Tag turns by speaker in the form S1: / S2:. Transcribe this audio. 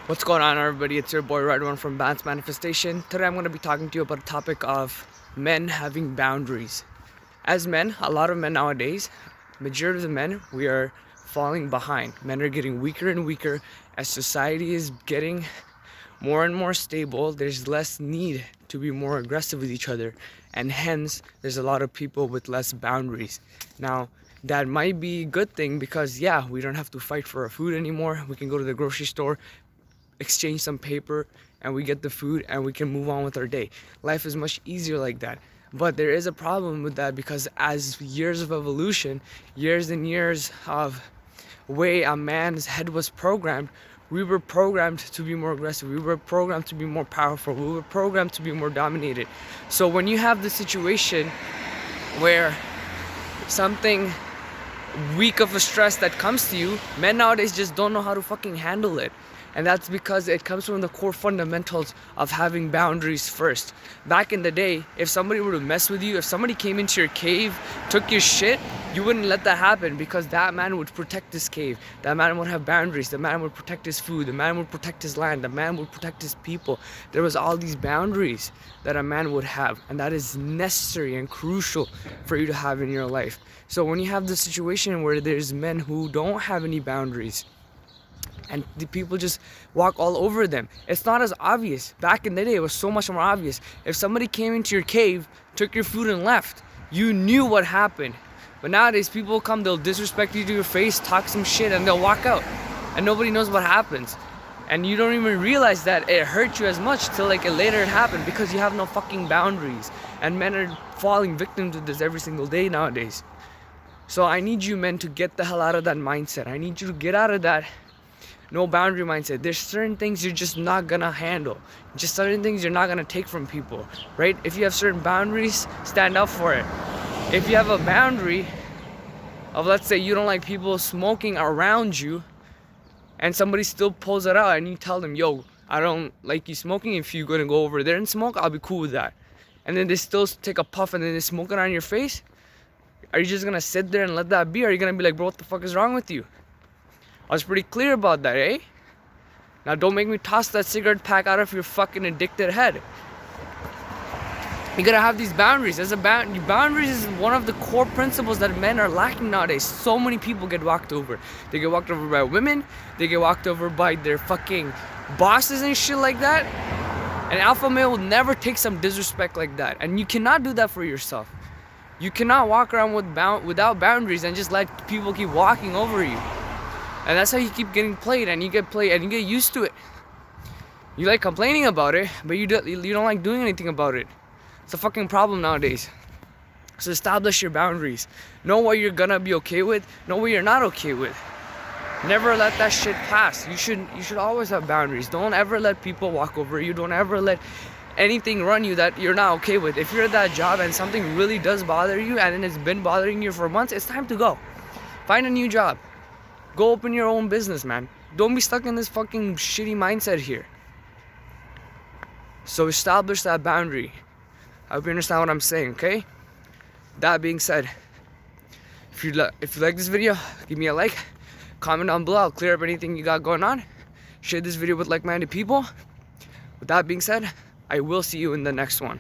S1: What's going on, everybody? It's your boy Redwan from Balance Manifestation. Today I'm going to be talking to you about a topic of men having boundaries. As men, a lot of men nowadays, majority of the men, we are falling behind. Men are getting weaker and weaker as society is getting more and more stable. There's less need to be more aggressive with each other, and hence there's a lot of people with less boundaries. Now, that might be a good thing because we don't have to fight for our food anymore. We can go to the grocery store, exchange some paper, and we get the food and we can move on with our day. Life is much easier like that. But there is a problem with that because as years of evolution, years and years of way a man's head was programmed, we were programmed to be more aggressive. We were programmed to be more powerful. We were programmed to be more dominated. So when you have the situation where something weak of a stress that comes to you, men nowadays just don't know how to fucking handle it. And that's because it comes from the core fundamentals of having boundaries first. Back in the day, if somebody were to mess with you, if somebody came into your cave, took your shit, you wouldn't let that happen because that man would protect his cave. That man would have boundaries. The man would protect his food. The man would protect his land. The man would protect his people. There was all these boundaries that a man would have, and that is necessary and crucial for you to have in your life. So when you have the situation where there's men who don't have any boundaries, and the people just walk all over them, it's not as obvious. Back in the day, it was so much more obvious. If somebody came into your cave, took your food and left, you knew what happened. But nowadays, people come, they'll disrespect you to your face, talk some shit, and they'll walk out. And nobody knows what happens. And you don't even realize that it hurt you as much till later it happened because you have no fucking boundaries. And men are falling victim to this every single day nowadays. So I need you men to get the hell out of that mindset. I need you to get out of that no boundary mindset. There's certain things you're just not gonna handle. Just certain things you're not gonna take from people, right? If you have certain boundaries, stand up for it. If you have a boundary of, let's say, you don't like people smoking around you, and somebody still pulls it out, and you tell them, yo, I don't like you smoking. If you're gonna go over there and smoke, I'll be cool with that. And then they still take a puff and then they smoke it on your face. Are you just gonna sit there and let that be? Or are you gonna be like, bro, what the fuck is wrong with you? I was pretty clear about that, eh? Now don't make me toss that cigarette pack out of your fucking addicted head. You gotta have these boundaries. Boundaries is one of the core principles that men are lacking nowadays. So many people get walked over. They get walked over by women. They get walked over by their fucking bosses and shit like that. An alpha male will never take some disrespect like that. And you cannot do that for yourself. You cannot walk around without boundaries and just let people keep walking over you. And that's how you keep getting played, and you get played, and you get used to it. You like complaining about it, but you don't like doing anything about it. It's a fucking problem nowadays. So establish your boundaries. Know what you're gonna be okay with. Know what you're not okay with. Never let that shit pass. You should always have boundaries. Don't ever let people walk over you. Don't ever let anything run you that you're not okay with. If you're at that job and something really does bother you, and it's been bothering you for months, it's time to go. Find a new job. Go open your own business, man. Don't be stuck in this fucking shitty mindset here. So establish that boundary. I hope you understand what I'm saying, okay? That being said, if you like this video, give me a like. Comment down below. I'll clear up anything you got going on. Share this video with like-minded people. With that being said, I will see you in the next one.